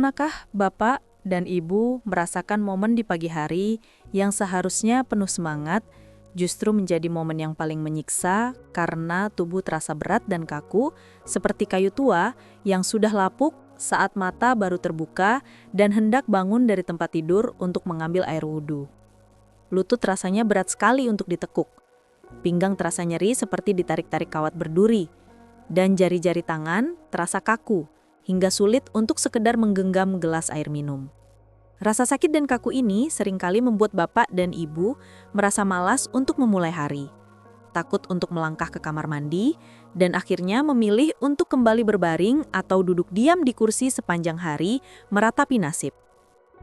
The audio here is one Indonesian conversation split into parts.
Pernahkah Bapak dan Ibu merasakan momen di pagi hari yang seharusnya penuh semangat, justru menjadi momen yang paling menyiksa karena tubuh terasa berat dan kaku, seperti kayu tua yang sudah lapuk saat mata baru terbuka dan hendak bangun dari tempat tidur untuk mengambil air wudhu. Lutut rasanya berat sekali untuk ditekuk. Pinggang terasa nyeri seperti ditarik-tarik kawat berduri, dan jari-jari tangan terasa kaku, hingga sulit untuk sekedar menggenggam gelas air minum. Rasa sakit dan kaku ini seringkali membuat Bapak dan Ibu merasa malas untuk memulai hari, takut untuk melangkah ke kamar mandi, dan akhirnya memilih untuk kembali berbaring atau duduk diam di kursi sepanjang hari meratapi nasib.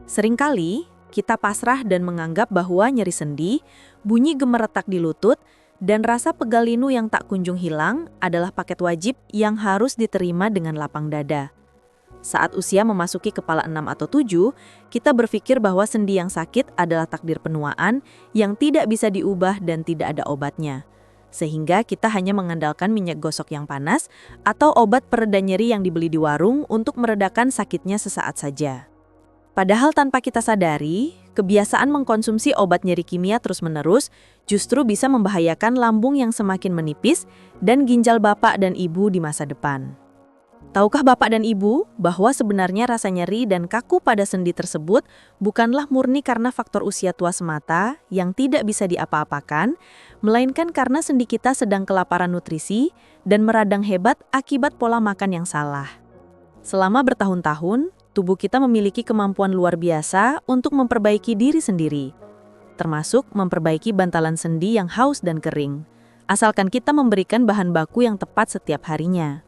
Seringkali kita pasrah dan menganggap bahwa nyeri sendi, bunyi gemeretak di lutut, dan rasa pegal linu yang tak kunjung hilang adalah paket wajib yang harus diterima dengan lapang dada. Saat usia memasuki kepala 6 atau 7, kita berpikir bahwa sendi yang sakit adalah takdir penuaan yang tidak bisa diubah dan tidak ada obatnya. Sehingga kita hanya mengandalkan minyak gosok yang panas atau obat pereda nyeri yang dibeli di warung untuk meredakan sakitnya sesaat saja. Padahal tanpa kita sadari, kebiasaan mengkonsumsi obat nyeri kimia terus-menerus justru bisa membahayakan lambung yang semakin menipis dan ginjal Bapak dan Ibu di masa depan. Tahukah Bapak dan Ibu bahwa sebenarnya rasa nyeri dan kaku pada sendi tersebut bukanlah murni karena faktor usia tua semata yang tidak bisa diapa-apakan, melainkan karena sendi kita sedang kelaparan nutrisi dan meradang hebat akibat pola makan yang salah. Selama bertahun-tahun, tubuh kita memiliki kemampuan luar biasa untuk memperbaiki diri sendiri, termasuk memperbaiki bantalan sendi yang haus dan kering, asalkan kita memberikan bahan baku yang tepat setiap harinya.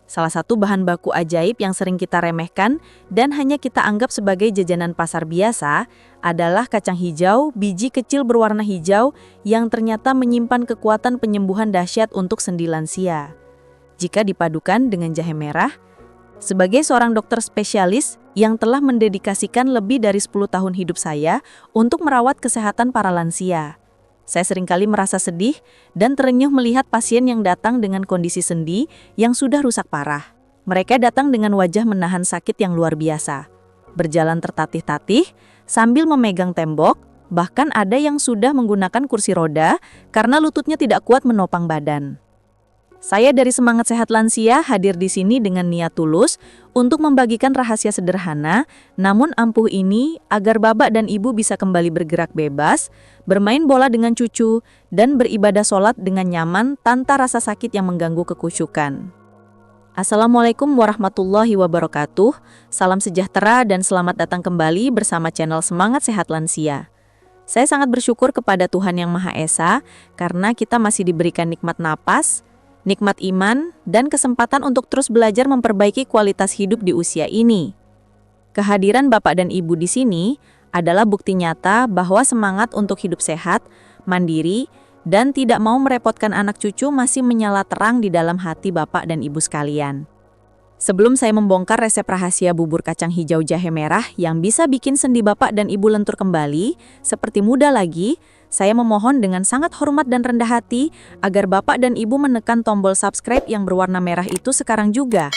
Salah satu bahan baku ajaib yang sering kita remehkan dan hanya kita anggap sebagai jajanan pasar biasa adalah kacang hijau, biji kecil berwarna hijau yang ternyata menyimpan kekuatan penyembuhan dahsyat untuk sendi lansia. Jika dipadukan dengan jahe merah, sebagai seorang dokter spesialis yang telah mendedikasikan lebih dari 10 tahun hidup saya untuk merawat kesehatan para lansia, saya seringkali merasa sedih dan terenyuh melihat pasien yang datang dengan kondisi sendi yang sudah rusak parah. Mereka datang dengan wajah menahan sakit yang luar biasa, berjalan tertatih-tatih sambil memegang tembok, bahkan ada yang sudah menggunakan kursi roda karena lututnya tidak kuat menopang badan. Saya dari Semangat Sehat Lansia hadir di sini dengan niat tulus untuk membagikan rahasia sederhana, namun ampuh ini agar Bapak dan Ibu bisa kembali bergerak bebas, bermain bola dengan cucu, dan beribadah sholat dengan nyaman tanpa rasa sakit yang mengganggu kekhusyukan. Assalamualaikum warahmatullahi wabarakatuh, salam sejahtera dan selamat datang kembali bersama channel Semangat Sehat Lansia. Saya sangat bersyukur kepada Tuhan Yang Maha Esa karena kita masih diberikan nikmat napas, nikmat iman, dan kesempatan untuk terus belajar memperbaiki kualitas hidup di usia ini. Kehadiran Bapak dan Ibu di sini adalah bukti nyata bahwa semangat untuk hidup sehat, mandiri, dan tidak mau merepotkan anak cucu masih menyala terang di dalam hati Bapak dan Ibu sekalian. Sebelum saya membongkar resep rahasia bubur kacang hijau jahe merah yang bisa bikin sendi Bapak dan Ibu lentur kembali, seperti muda lagi, saya memohon dengan sangat hormat dan rendah hati agar Bapak dan Ibu menekan tombol subscribe yang berwarna merah itu sekarang juga.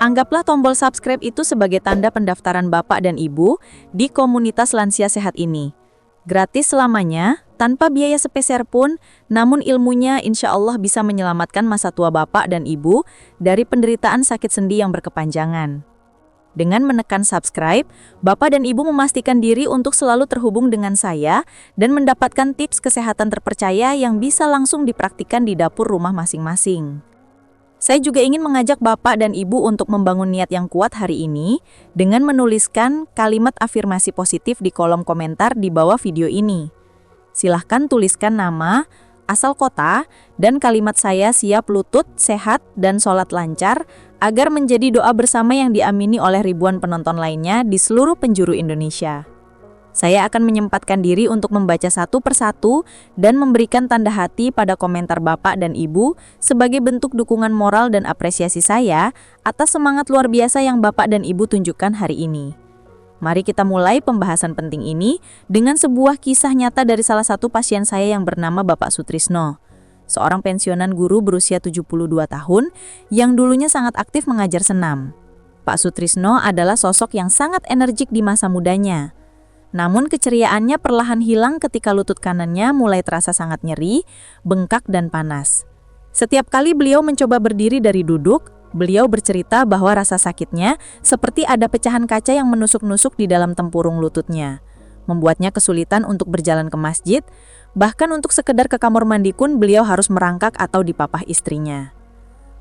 Anggaplah tombol subscribe itu sebagai tanda pendaftaran Bapak dan Ibu di komunitas lansia sehat ini. Gratis selamanya, tanpa biaya sepeser pun, namun ilmunya insya Allah bisa menyelamatkan masa tua Bapak dan Ibu dari penderitaan sakit sendi yang berkepanjangan. Dengan menekan subscribe, Bapak dan Ibu memastikan diri untuk selalu terhubung dengan saya dan mendapatkan tips kesehatan terpercaya yang bisa langsung dipraktikkan di dapur rumah masing-masing. Saya juga ingin mengajak Bapak dan Ibu untuk membangun niat yang kuat hari ini dengan menuliskan kalimat afirmasi positif di kolom komentar di bawah video ini. Silahkan tuliskan nama, asal kota, dan kalimat saya siap lutut, sehat, dan sholat lancar agar menjadi doa bersama yang diamini oleh ribuan penonton lainnya di seluruh penjuru Indonesia. Saya akan menyempatkan diri untuk membaca satu persatu dan memberikan tanda hati pada komentar Bapak dan Ibu sebagai bentuk dukungan moral dan apresiasi saya atas semangat luar biasa yang Bapak dan Ibu tunjukkan hari ini. Mari kita mulai pembahasan penting ini dengan sebuah kisah nyata dari salah satu pasien saya yang bernama Bapak Sutrisno, seorang pensiunan guru berusia 72 tahun yang dulunya sangat aktif mengajar senam. Pak Sutrisno adalah sosok yang sangat energik di masa mudanya. Namun keceriaannya perlahan hilang ketika lutut kanannya mulai terasa sangat nyeri, bengkak dan panas. Setiap kali beliau mencoba berdiri dari duduk, beliau bercerita bahwa rasa sakitnya seperti ada pecahan kaca yang menusuk-nusuk di dalam tempurung lututnya, membuatnya kesulitan untuk berjalan ke masjid, bahkan untuk sekedar ke kamar mandi pun beliau harus merangkak atau dipapah istrinya.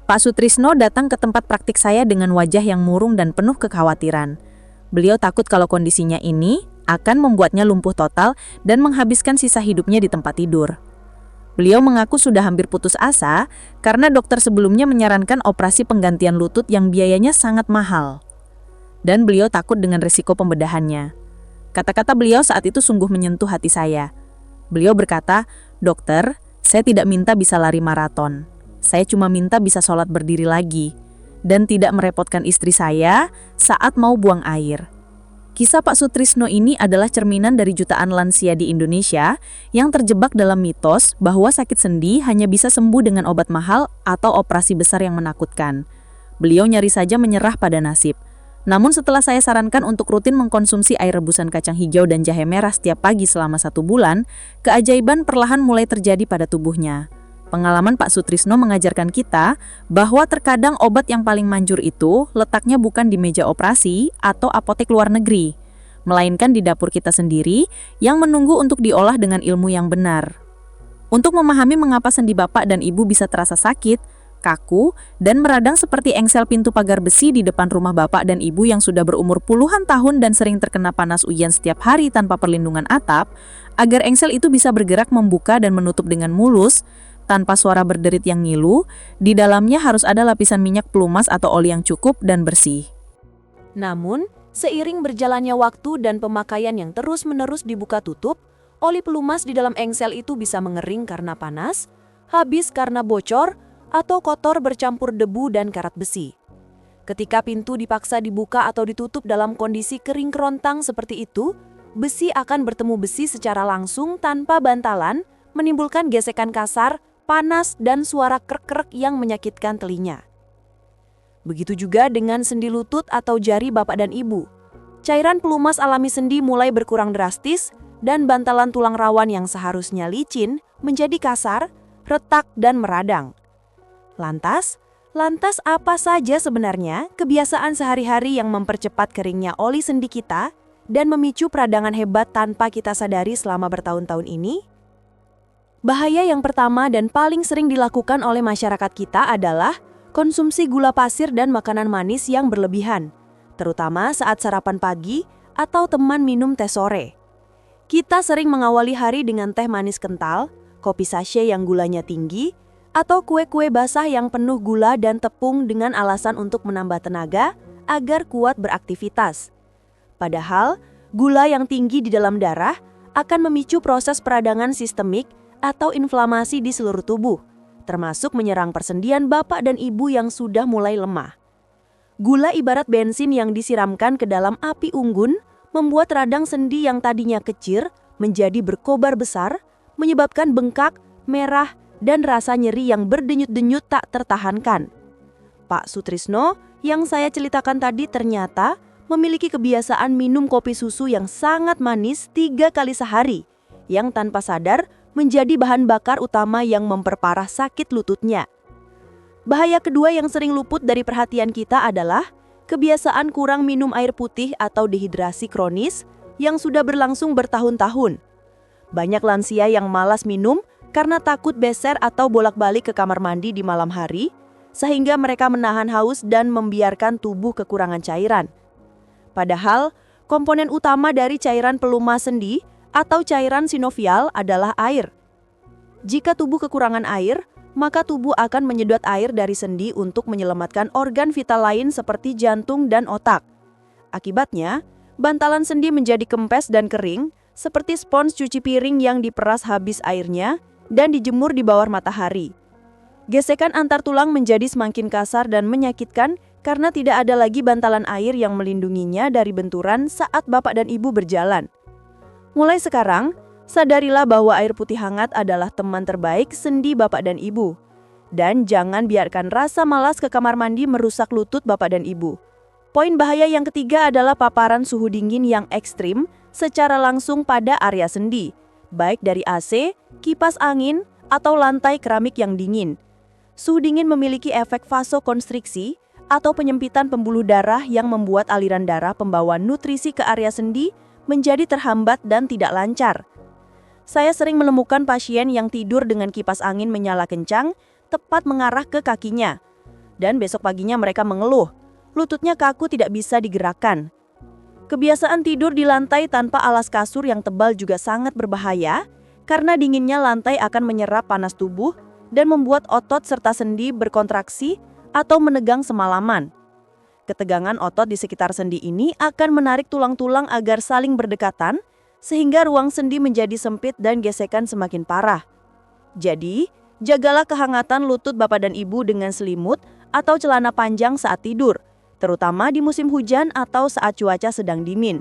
Pak Sutrisno datang ke tempat praktik saya dengan wajah yang murung dan penuh kekhawatiran. Beliau takut kalau kondisinya ini akan membuatnya lumpuh total dan menghabiskan sisa hidupnya di tempat tidur. Beliau mengaku sudah hampir putus asa karena dokter sebelumnya menyarankan operasi penggantian lutut yang biayanya sangat mahal. Dan beliau takut dengan risiko pembedahannya. Kata-kata beliau saat itu sungguh menyentuh hati saya. Beliau berkata, "Dokter, saya tidak minta bisa lari maraton. Saya cuma minta bisa sholat berdiri lagi dan tidak merepotkan istri saya saat mau buang air." Kisah Pak Sutrisno ini adalah cerminan dari jutaan lansia di Indonesia yang terjebak dalam mitos bahwa sakit sendi hanya bisa sembuh dengan obat mahal atau operasi besar yang menakutkan. Beliau nyaris saja menyerah pada nasib. Namun setelah saya sarankan untuk rutin mengkonsumsi air rebusan kacang hijau dan jahe merah setiap pagi selama 1 bulan, keajaiban perlahan mulai terjadi pada tubuhnya. Pengalaman Pak Sutrisno mengajarkan kita bahwa terkadang obat yang paling manjur itu letaknya bukan di meja operasi atau apotek luar negeri, melainkan di dapur kita sendiri yang menunggu untuk diolah dengan ilmu yang benar. Untuk memahami mengapa sendi bapak dan ibu bisa terasa sakit, kaku, dan meradang seperti engsel pintu pagar besi di depan rumah bapak dan ibu yang sudah berumur puluhan tahun dan sering terkena panas uyan setiap hari tanpa perlindungan atap, agar engsel itu bisa bergerak membuka dan menutup dengan mulus, tanpa suara berderit yang ngilu, di dalamnya harus ada lapisan minyak pelumas atau oli yang cukup dan bersih. Namun, seiring berjalannya waktu dan pemakaian yang terus-menerus dibuka tutup, oli pelumas di dalam engsel itu bisa mengering karena panas, habis karena bocor, atau kotor bercampur debu dan karat besi. Ketika pintu dipaksa dibuka atau ditutup dalam kondisi kering kerontang seperti itu, besi akan bertemu besi secara langsung tanpa bantalan, menimbulkan gesekan kasar, panas, dan suara krek-krek yang menyakitkan telinga. Begitu juga dengan sendi lutut atau jari bapak dan ibu. Cairan pelumas alami sendi mulai berkurang drastis, dan bantalan tulang rawan yang seharusnya licin menjadi kasar, retak, dan meradang. Lantas apa saja sebenarnya kebiasaan sehari-hari yang mempercepat keringnya oli sendi kita dan memicu peradangan hebat tanpa kita sadari selama bertahun-tahun ini? Bahaya yang pertama dan paling sering dilakukan oleh masyarakat kita adalah konsumsi gula pasir dan makanan manis yang berlebihan, terutama saat sarapan pagi atau teman minum teh sore. Kita sering mengawali hari dengan teh manis kental, kopi sachet yang gulanya tinggi, atau kue-kue basah yang penuh gula dan tepung dengan alasan untuk menambah tenaga agar kuat beraktivitas. Padahal, gula yang tinggi di dalam darah akan memicu proses peradangan sistemik atau inflamasi di seluruh tubuh, termasuk menyerang persendian bapak dan ibu yang sudah mulai lemah. Gula ibarat bensin yang disiramkan ke dalam api unggun, membuat radang sendi yang tadinya kecil menjadi berkobar besar, menyebabkan bengkak, merah, dan rasa nyeri yang berdenyut-denyut tak tertahankan. Pak Sutrisno yang saya ceritakan tadi ternyata memiliki kebiasaan minum kopi susu yang sangat manis 3 kali sehari, yang tanpa sadar menjadi bahan bakar utama yang memperparah sakit lututnya. Bahaya kedua yang sering luput dari perhatian kita adalah kebiasaan kurang minum air putih atau dehidrasi kronis yang sudah berlangsung bertahun-tahun. Banyak lansia yang malas minum karena takut beser atau bolak-balik ke kamar mandi di malam hari, sehingga mereka menahan haus dan membiarkan tubuh kekurangan cairan. Padahal, komponen utama dari cairan pelumas sendi atau cairan sinovial adalah air. Jika tubuh kekurangan air, maka tubuh akan menyedot air dari sendi untuk menyelamatkan organ vital lain seperti jantung dan otak. Akibatnya, bantalan sendi menjadi kempes dan kering, seperti spons cuci piring yang diperas habis airnya dan dijemur di bawah matahari. Gesekan antar tulang menjadi semakin kasar dan menyakitkan karena tidak ada lagi bantalan air yang melindunginya dari benturan saat bapak dan ibu berjalan. Mulai sekarang, sadarilah bahwa air putih hangat adalah teman terbaik sendi bapak dan ibu. Dan jangan biarkan rasa malas ke kamar mandi merusak lutut bapak dan ibu. Poin bahaya yang ketiga adalah paparan suhu dingin yang ekstrim secara langsung pada area sendi, baik dari AC, kipas angin, atau lantai keramik yang dingin. Suhu dingin memiliki efek vasokonstriksi atau penyempitan pembuluh darah yang membuat aliran darah pembawa nutrisi ke area sendi menjadi terhambat dan tidak lancar. Saya sering menemukan pasien yang tidur dengan kipas angin menyala kencang, tepat mengarah ke kakinya. Dan besok paginya mereka mengeluh, lututnya kaku tidak bisa digerakkan. Kebiasaan tidur di lantai tanpa alas kasur yang tebal juga sangat berbahaya, karena dinginnya lantai akan menyerap panas tubuh dan membuat otot serta sendi berkontraksi atau menegang semalaman. Ketegangan otot di sekitar sendi ini akan menarik tulang-tulang agar saling berdekatan, sehingga ruang sendi menjadi sempit dan gesekan semakin parah. Jadi, jagalah kehangatan lutut Bapak dan Ibu dengan selimut atau celana panjang saat tidur, terutama di musim hujan atau saat cuaca sedang dingin.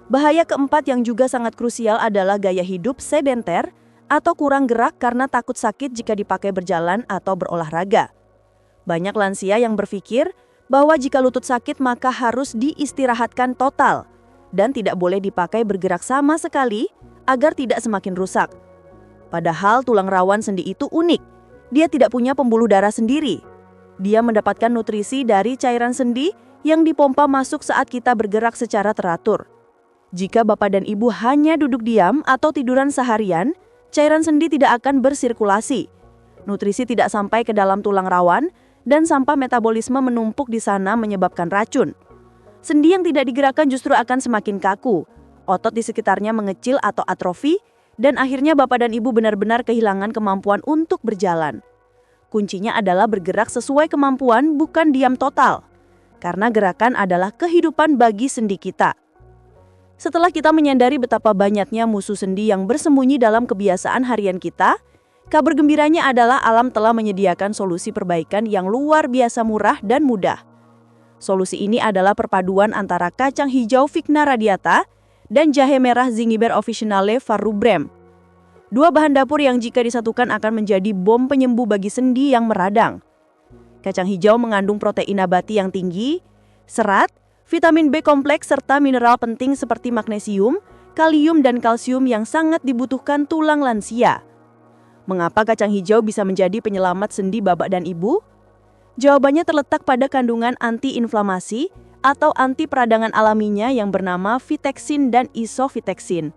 Bahaya keempat yang juga sangat krusial adalah gaya hidup sedenter atau kurang gerak karena takut sakit jika dipakai berjalan atau berolahraga. Banyak lansia yang berpikir bahwa jika lutut sakit maka harus diistirahatkan total dan tidak boleh dipakai bergerak sama sekali agar tidak semakin rusak. Padahal tulang rawan sendi itu unik. Dia tidak punya pembuluh darah sendiri. Dia mendapatkan nutrisi dari cairan sendi yang dipompa masuk saat kita bergerak secara teratur. Jika Bapak dan Ibu hanya duduk diam atau tiduran seharian, cairan sendi tidak akan bersirkulasi. Nutrisi tidak sampai ke dalam tulang rawan dan sampah metabolisme menumpuk di sana menyebabkan racun. Sendi yang tidak digerakkan justru akan semakin kaku. Otot di sekitarnya mengecil atau atrofi dan akhirnya Bapak dan Ibu benar-benar kehilangan kemampuan untuk berjalan. Kuncinya adalah bergerak sesuai kemampuan, bukan diam total. Karena gerakan adalah kehidupan bagi sendi kita. Setelah kita menyadari betapa banyaknya musuh sendi yang bersembunyi dalam kebiasaan harian kita, kabar gembiranya adalah alam telah menyediakan solusi perbaikan yang luar biasa murah dan mudah. Solusi ini adalah perpaduan antara kacang hijau Vigna radiata dan jahe merah Zingiber officinale Farrubrem. Dua bahan dapur yang jika disatukan akan menjadi bom penyembuh bagi sendi yang meradang. Kacang hijau mengandung protein nabati yang tinggi, serat, vitamin B kompleks serta mineral penting seperti magnesium, kalium dan kalsium yang sangat dibutuhkan tulang lansia. Mengapa kacang hijau bisa menjadi penyelamat sendi Bapak dan Ibu? Jawabannya terletak pada kandungan anti-inflamasi atau anti peradangan alaminya yang bernama Vitexin dan Isofitexin.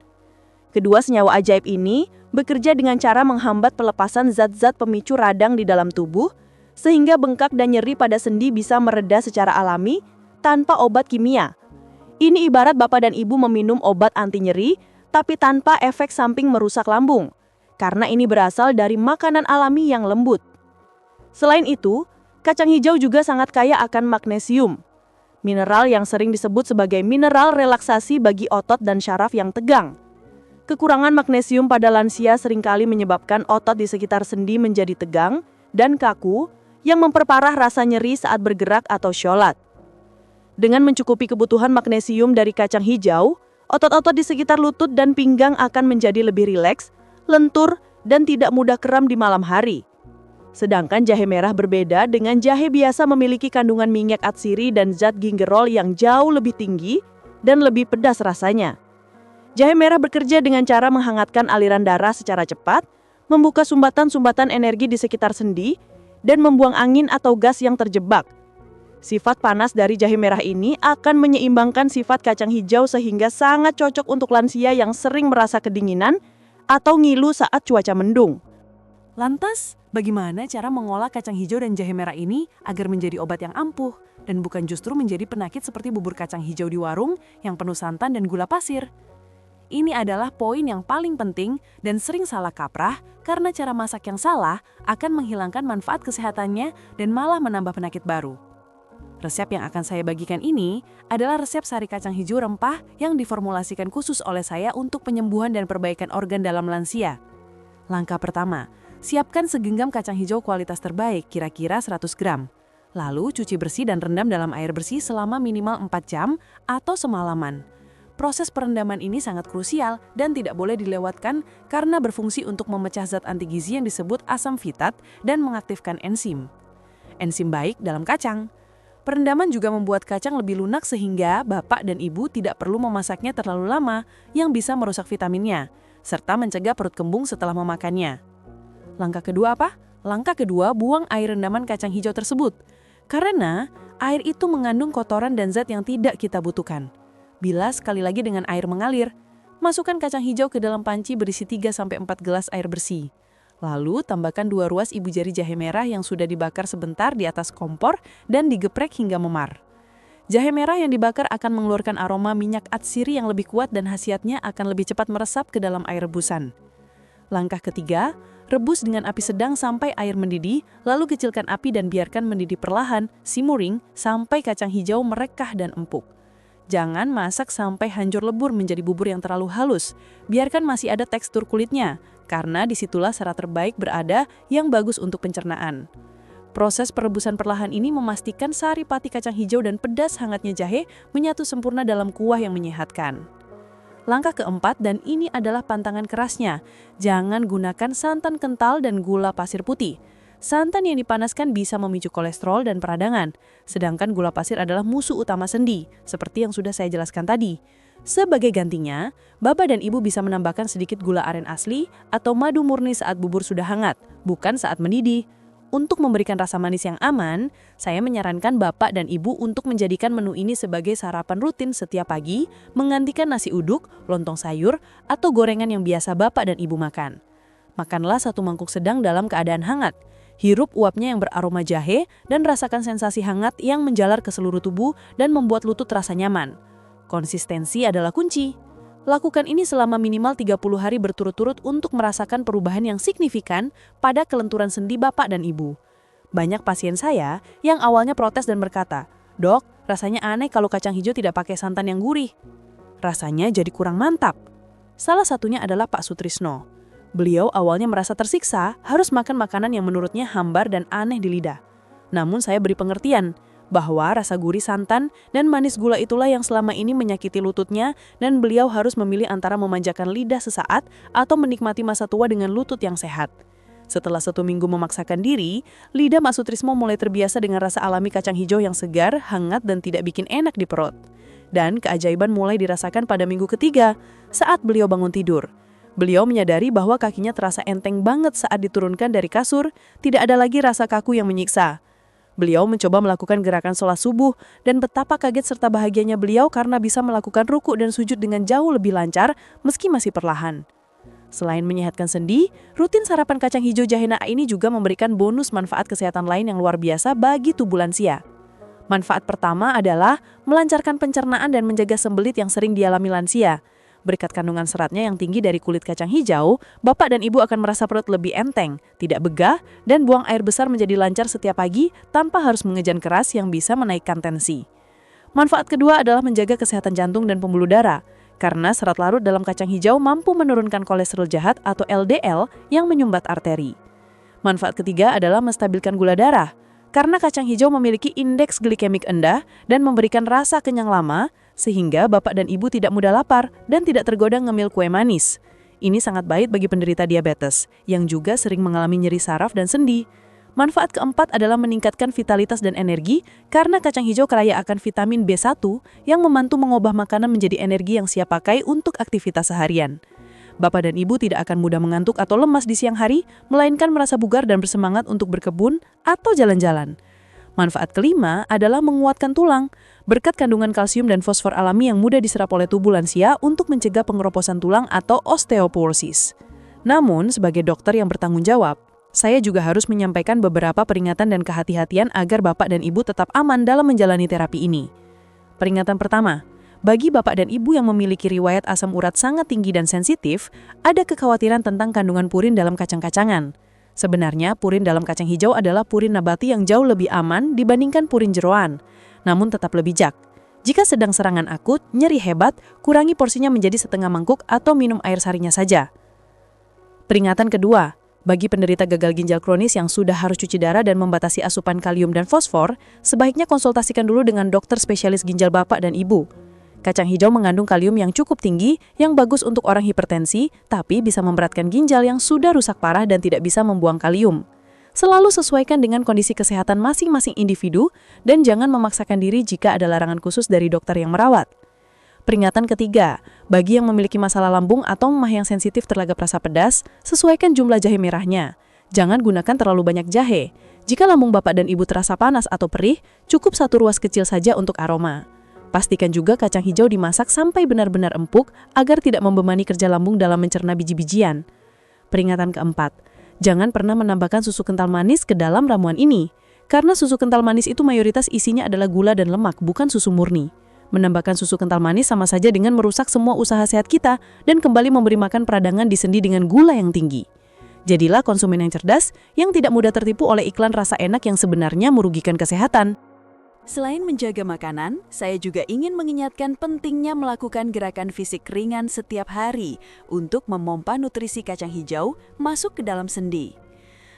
Kedua senyawa ajaib ini bekerja dengan cara menghambat pelepasan zat-zat pemicu radang di dalam tubuh, sehingga bengkak dan nyeri pada sendi bisa mereda secara alami tanpa obat kimia. Ini ibarat Bapak dan Ibu meminum obat anti nyeri, tapi tanpa efek samping merusak lambung, karena ini berasal dari makanan alami yang lembut. Selain itu, kacang hijau juga sangat kaya akan magnesium, mineral yang sering disebut sebagai mineral relaksasi bagi otot dan syaraf yang tegang. Kekurangan magnesium pada lansia seringkali menyebabkan otot di sekitar sendi menjadi tegang dan kaku yang memperparah rasa nyeri saat bergerak atau sholat. Dengan mencukupi kebutuhan magnesium dari kacang hijau, otot-otot di sekitar lutut dan pinggang akan menjadi lebih rileks, lentur, dan tidak mudah kram di malam hari. Sedangkan jahe merah berbeda dengan jahe biasa memiliki kandungan minyak atsiri dan zat gingerol yang jauh lebih tinggi dan lebih pedas rasanya. Jahe merah bekerja dengan cara menghangatkan aliran darah secara cepat, membuka sumbatan-sumbatan energi di sekitar sendi, dan membuang angin atau gas yang terjebak. Sifat panas dari jahe merah ini akan menyeimbangkan sifat kacang hijau sehingga sangat cocok untuk lansia yang sering merasa kedinginan atau ngilu saat cuaca mendung. Lantas, bagaimana cara mengolah kacang hijau dan jahe merah ini agar menjadi obat yang ampuh dan bukan justru menjadi penyakit seperti bubur kacang hijau di warung yang penuh santan dan gula pasir? Ini adalah poin yang paling penting dan sering salah kaprah karena cara masak yang salah akan menghilangkan manfaat kesehatannya dan malah menambah penyakit baru. Resep yang akan saya bagikan ini adalah resep sari kacang hijau rempah yang diformulasikan khusus oleh saya untuk penyembuhan dan perbaikan organ dalam lansia. Langkah pertama, siapkan segenggam kacang hijau kualitas terbaik, kira-kira 100 gram. Lalu cuci bersih dan rendam dalam air bersih selama minimal 4 jam atau semalaman. Proses perendaman ini sangat krusial dan tidak boleh dilewatkan karena berfungsi untuk memecah zat anti gizi yang disebut asam fitat dan mengaktifkan enzim. Enzim baik dalam kacang. Perendaman juga membuat kacang lebih lunak sehingga bapak dan ibu tidak perlu memasaknya terlalu lama yang bisa merusak vitaminnya, serta mencegah perut kembung setelah memakannya. Langkah kedua apa? Langkah kedua, buang air rendaman kacang hijau tersebut. Karena air itu mengandung kotoran dan zat yang tidak kita butuhkan. Bilas sekali lagi dengan air mengalir. Masukkan kacang hijau ke dalam panci berisi 3-4 gelas air bersih. Lalu tambahkan 2 ruas ibu jari jahe merah yang sudah dibakar sebentar di atas kompor dan digeprek hingga memar. Jahe merah yang dibakar akan mengeluarkan aroma minyak atsiri yang lebih kuat dan khasiatnya akan lebih cepat meresap ke dalam air rebusan. Langkah ketiga, rebus dengan api sedang sampai air mendidih, lalu kecilkan api dan biarkan mendidih perlahan, simmering, sampai kacang hijau merekah dan empuk. Jangan masak sampai hancur lebur menjadi bubur yang terlalu halus. Biarkan masih ada tekstur kulitnya, karena disitulah serat terbaik berada yang bagus untuk pencernaan. Proses perebusan perlahan ini memastikan sari pati kacang hijau dan pedas hangatnya jahe menyatu sempurna dalam kuah yang menyehatkan. Langkah keempat, dan ini adalah pantangan kerasnya, jangan gunakan santan kental dan gula pasir putih. Santan yang dipanaskan bisa memicu kolesterol dan peradangan, sedangkan gula pasir adalah musuh utama sendi, seperti yang sudah saya jelaskan tadi. Sebagai gantinya, bapak dan ibu bisa menambahkan sedikit gula aren asli atau madu murni saat bubur sudah hangat, bukan saat mendidih. Untuk memberikan rasa manis yang aman, saya menyarankan bapak dan ibu untuk menjadikan menu ini sebagai sarapan rutin setiap pagi, menggantikan nasi uduk, lontong sayur, atau gorengan yang biasa bapak dan ibu makan. Makanlah 1 mangkuk sedang dalam keadaan hangat. Hirup uapnya yang beraroma jahe dan rasakan sensasi hangat yang menjalar ke seluruh tubuh dan membuat lutut terasa nyaman. Konsistensi adalah kunci. Lakukan ini selama minimal 30 hari berturut-turut untuk merasakan perubahan yang signifikan pada kelenturan sendi bapak dan ibu. Banyak pasien saya yang awalnya protes dan berkata, "Dok, rasanya aneh kalau kacang hijau tidak pakai santan yang gurih. Rasanya jadi kurang mantap." Salah satunya adalah Pak Sutrisno. Beliau awalnya merasa tersiksa harus makan makanan yang menurutnya hambar dan aneh di lidah. Namun saya beri pengertian bahwa rasa gurih santan dan manis gula itulah yang selama ini menyakiti lututnya dan beliau harus memilih antara memanjakan lidah sesaat atau menikmati masa tua dengan lutut yang sehat. Setelah 1 minggu memaksakan diri, lidah Mas Sutrismo mulai terbiasa dengan rasa alami kacang hijau yang segar, hangat, dan tidak bikin enak di perut. Dan keajaiban mulai dirasakan pada minggu ketiga saat beliau bangun tidur. Beliau menyadari bahwa kakinya terasa enteng banget saat diturunkan dari kasur, tidak ada lagi rasa kaku yang menyiksa. Beliau mencoba melakukan gerakan sholat subuh dan betapa kaget serta bahagianya beliau karena bisa melakukan ruku dan sujud dengan jauh lebih lancar meski masih perlahan. Selain menyehatkan sendi, rutin sarapan kacang hijau jahe na'a ini juga memberikan bonus manfaat kesehatan lain yang luar biasa bagi tubuh lansia. Manfaat pertama adalah melancarkan pencernaan dan menjaga sembelit yang sering dialami lansia. Berkat kandungan seratnya yang tinggi dari kulit kacang hijau, bapak dan ibu akan merasa perut lebih enteng, tidak begah, dan buang air besar menjadi lancar setiap pagi tanpa harus mengejan keras yang bisa menaikkan tensi. Manfaat kedua adalah menjaga kesehatan jantung dan pembuluh darah, karena serat larut dalam kacang hijau mampu menurunkan kolesterol jahat atau LDL yang menyumbat arteri. Manfaat ketiga adalah menstabilkan gula darah, karena kacang hijau memiliki indeks glikemik rendah dan memberikan rasa kenyang lama, sehingga bapak dan ibu tidak mudah lapar dan tidak tergoda ngemil kue manis. Ini sangat baik bagi penderita diabetes, yang juga sering mengalami nyeri saraf dan sendi. Manfaat keempat adalah meningkatkan vitalitas dan energi, karena kacang hijau kaya akan vitamin B1 yang membantu mengubah makanan menjadi energi yang siap pakai untuk aktivitas seharian. Bapak dan ibu tidak akan mudah mengantuk atau lemas di siang hari, melainkan merasa bugar dan bersemangat untuk berkebun atau jalan-jalan. Manfaat kelima adalah menguatkan tulang, berkat kandungan kalsium dan fosfor alami yang mudah diserap oleh tubuh lansia untuk mencegah pengeroposan tulang atau osteoporosis. Namun, sebagai dokter yang bertanggung jawab, saya juga harus menyampaikan beberapa peringatan dan kehati-hatian agar bapak dan ibu tetap aman dalam menjalani terapi ini. Peringatan pertama, bagi bapak dan ibu yang memiliki riwayat asam urat sangat tinggi dan sensitif, ada kekhawatiran tentang kandungan purin dalam kacang-kacangan. Sebenarnya, purin dalam kacang hijau adalah purin nabati yang jauh lebih aman dibandingkan purin jeroan, namun tetap lebih bijak. Jika sedang serangan akut, nyeri hebat, kurangi porsinya menjadi setengah mangkuk atau minum air sarinya saja. Peringatan kedua, bagi penderita gagal ginjal kronis yang sudah harus cuci darah dan membatasi asupan kalium dan fosfor, sebaiknya konsultasikan dulu dengan dokter spesialis ginjal bapak dan ibu. Kacang hijau mengandung kalium yang cukup tinggi, yang bagus untuk orang hipertensi, tapi bisa memberatkan ginjal yang sudah rusak parah dan tidak bisa membuang kalium. Selalu sesuaikan dengan kondisi kesehatan masing-masing individu dan jangan memaksakan diri jika ada larangan khusus dari dokter yang merawat. Peringatan ketiga, bagi yang memiliki masalah lambung atau memah yang sensitif terhadap rasa pedas, sesuaikan jumlah jahe merahnya. Jangan gunakan terlalu banyak jahe. Jika lambung Bapak dan Ibu terasa panas atau perih, cukup 1 ruas kecil saja untuk aroma. Pastikan juga kacang hijau dimasak sampai benar-benar empuk agar tidak membebani kerja lambung dalam mencerna biji-bijian. Peringatan keempat, jangan pernah menambahkan susu kental manis ke dalam ramuan ini. Karena susu kental manis itu mayoritas isinya adalah gula dan lemak, bukan susu murni. Menambahkan susu kental manis sama saja dengan merusak semua usaha sehat kita dan kembali memberi makan peradangan di sendi dengan gula yang tinggi. Jadilah konsumen yang cerdas, yang tidak mudah tertipu oleh iklan rasa enak yang sebenarnya merugikan kesehatan. Selain menjaga makanan, saya juga ingin mengingatkan pentingnya melakukan gerakan fisik ringan setiap hari untuk memompa nutrisi kacang hijau masuk ke dalam sendi.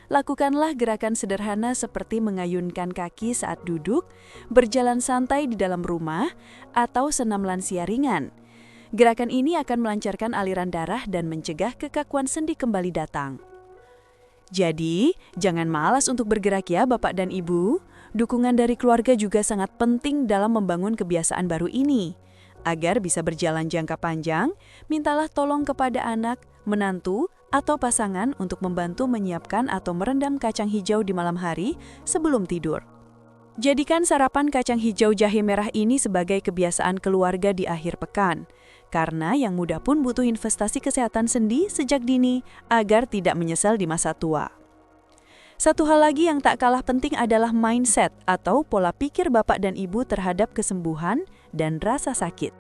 Lakukanlah gerakan sederhana seperti mengayunkan kaki saat duduk, berjalan santai di dalam rumah, atau senam lansia ringan. Gerakan ini akan melancarkan aliran darah dan mencegah kekakuan sendi kembali datang. Jadi, jangan malas untuk bergerak ya Bapak dan Ibu. Dukungan dari keluarga juga sangat penting dalam membangun kebiasaan baru ini. Agar bisa berjalan jangka panjang, mintalah tolong kepada anak, menantu, atau pasangan untuk membantu menyiapkan atau merendam kacang hijau di malam hari sebelum tidur. Jadikan sarapan kacang hijau jahe merah ini sebagai kebiasaan keluarga di akhir pekan. Karena yang muda pun butuh investasi kesehatan sendi sejak dini agar tidak menyesal di masa tua. Satu hal lagi yang tak kalah penting adalah mindset atau pola pikir Bapak dan Ibu terhadap kesembuhan dan rasa sakit.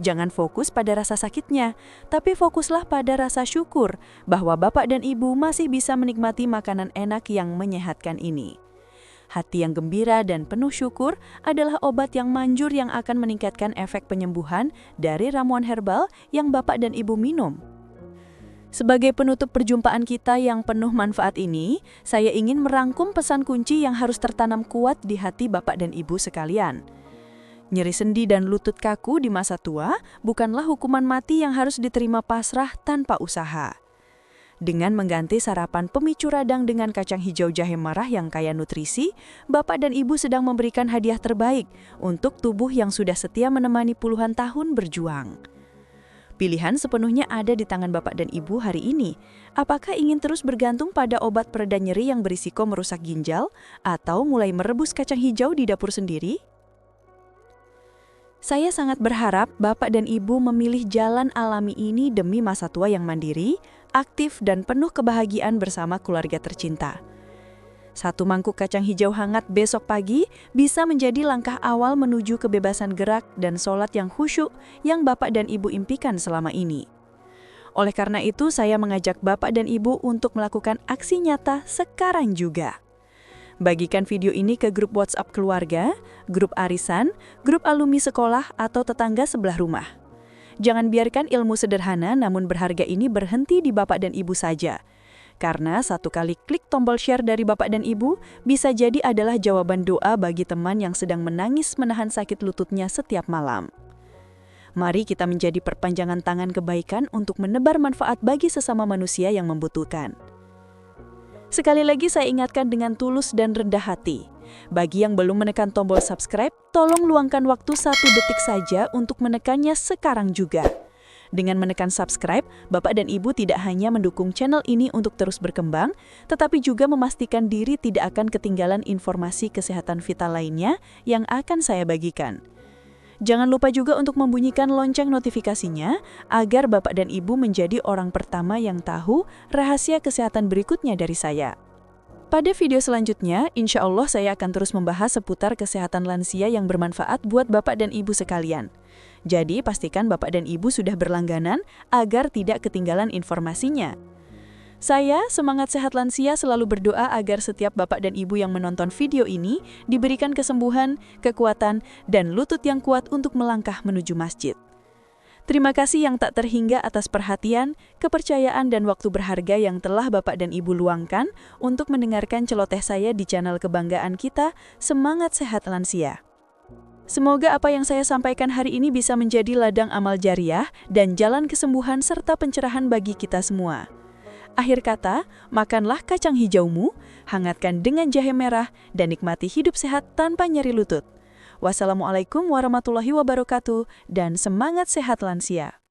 Jangan fokus pada rasa sakitnya, tapi fokuslah pada rasa syukur bahwa Bapak dan Ibu masih bisa menikmati makanan enak yang menyehatkan ini. Hati yang gembira dan penuh syukur adalah obat yang manjur yang akan meningkatkan efek penyembuhan dari ramuan herbal yang Bapak dan Ibu minum. Sebagai penutup perjumpaan kita yang penuh manfaat ini, saya ingin merangkum pesan kunci yang harus tertanam kuat di hati Bapak dan Ibu sekalian. Nyeri sendi dan lutut kaku di masa tua bukanlah hukuman mati yang harus diterima pasrah tanpa usaha. Dengan mengganti sarapan pemicu radang dengan kacang hijau jahe merah yang kaya nutrisi, Bapak dan Ibu sedang memberikan hadiah terbaik untuk tubuh yang sudah setia menemani puluhan tahun berjuang. Pilihan sepenuhnya ada di tangan Bapak dan Ibu hari ini. Apakah ingin terus bergantung pada obat pereda nyeri yang berisiko merusak ginjal atau mulai merebus kacang hijau di dapur sendiri? Saya sangat berharap Bapak dan Ibu memilih jalan alami ini demi masa tua yang mandiri, aktif, dan penuh kebahagiaan bersama keluarga tercinta. 1 mangkuk kacang hijau hangat besok pagi bisa menjadi langkah awal menuju kebebasan gerak dan sholat yang khusyuk yang Bapak dan Ibu impikan selama ini. Oleh karena itu, saya mengajak Bapak dan Ibu untuk melakukan aksi nyata sekarang juga. Bagikan video ini ke grup WhatsApp keluarga, grup arisan, grup alumni sekolah, atau tetangga sebelah rumah. Jangan biarkan ilmu sederhana namun berharga ini berhenti di Bapak dan Ibu saja. Karena 1 kali klik tombol share dari Bapak dan Ibu bisa jadi adalah jawaban doa bagi teman yang sedang menangis menahan sakit lututnya setiap malam. Mari kita menjadi perpanjangan tangan kebaikan untuk menebar manfaat bagi sesama manusia yang membutuhkan. Sekali lagi saya ingatkan dengan tulus dan rendah hati. Bagi yang belum menekan tombol subscribe, tolong luangkan waktu 1 detik saja untuk menekannya sekarang juga. Dengan menekan subscribe, Bapak dan Ibu tidak hanya mendukung channel ini untuk terus berkembang, tetapi juga memastikan diri tidak akan ketinggalan informasi kesehatan vital lainnya yang akan saya bagikan. Jangan lupa juga untuk membunyikan lonceng notifikasinya agar Bapak dan Ibu menjadi orang pertama yang tahu rahasia kesehatan berikutnya dari saya. Pada video selanjutnya, insya Allah saya akan terus membahas seputar kesehatan lansia yang bermanfaat buat Bapak dan Ibu sekalian. Jadi, pastikan Bapak dan Ibu sudah berlangganan agar tidak ketinggalan informasinya. Saya, Semangat Sehat Lansia, selalu berdoa agar setiap Bapak dan Ibu yang menonton video ini diberikan kesembuhan, kekuatan, dan lutut yang kuat untuk melangkah menuju masjid. Terima kasih yang tak terhingga atas perhatian, kepercayaan, dan waktu berharga yang telah Bapak dan Ibu luangkan untuk mendengarkan celoteh saya di channel kebanggaan kita, Semangat Sehat Lansia. Semoga apa yang saya sampaikan hari ini bisa menjadi ladang amal jariah dan jalan kesembuhan serta pencerahan bagi kita semua. Akhir kata, makanlah kacang hijaumu, hangatkan dengan jahe merah, dan nikmati hidup sehat tanpa nyeri lutut. Wassalamualaikum warahmatullahi wabarakatuh, dan semangat sehat lansia.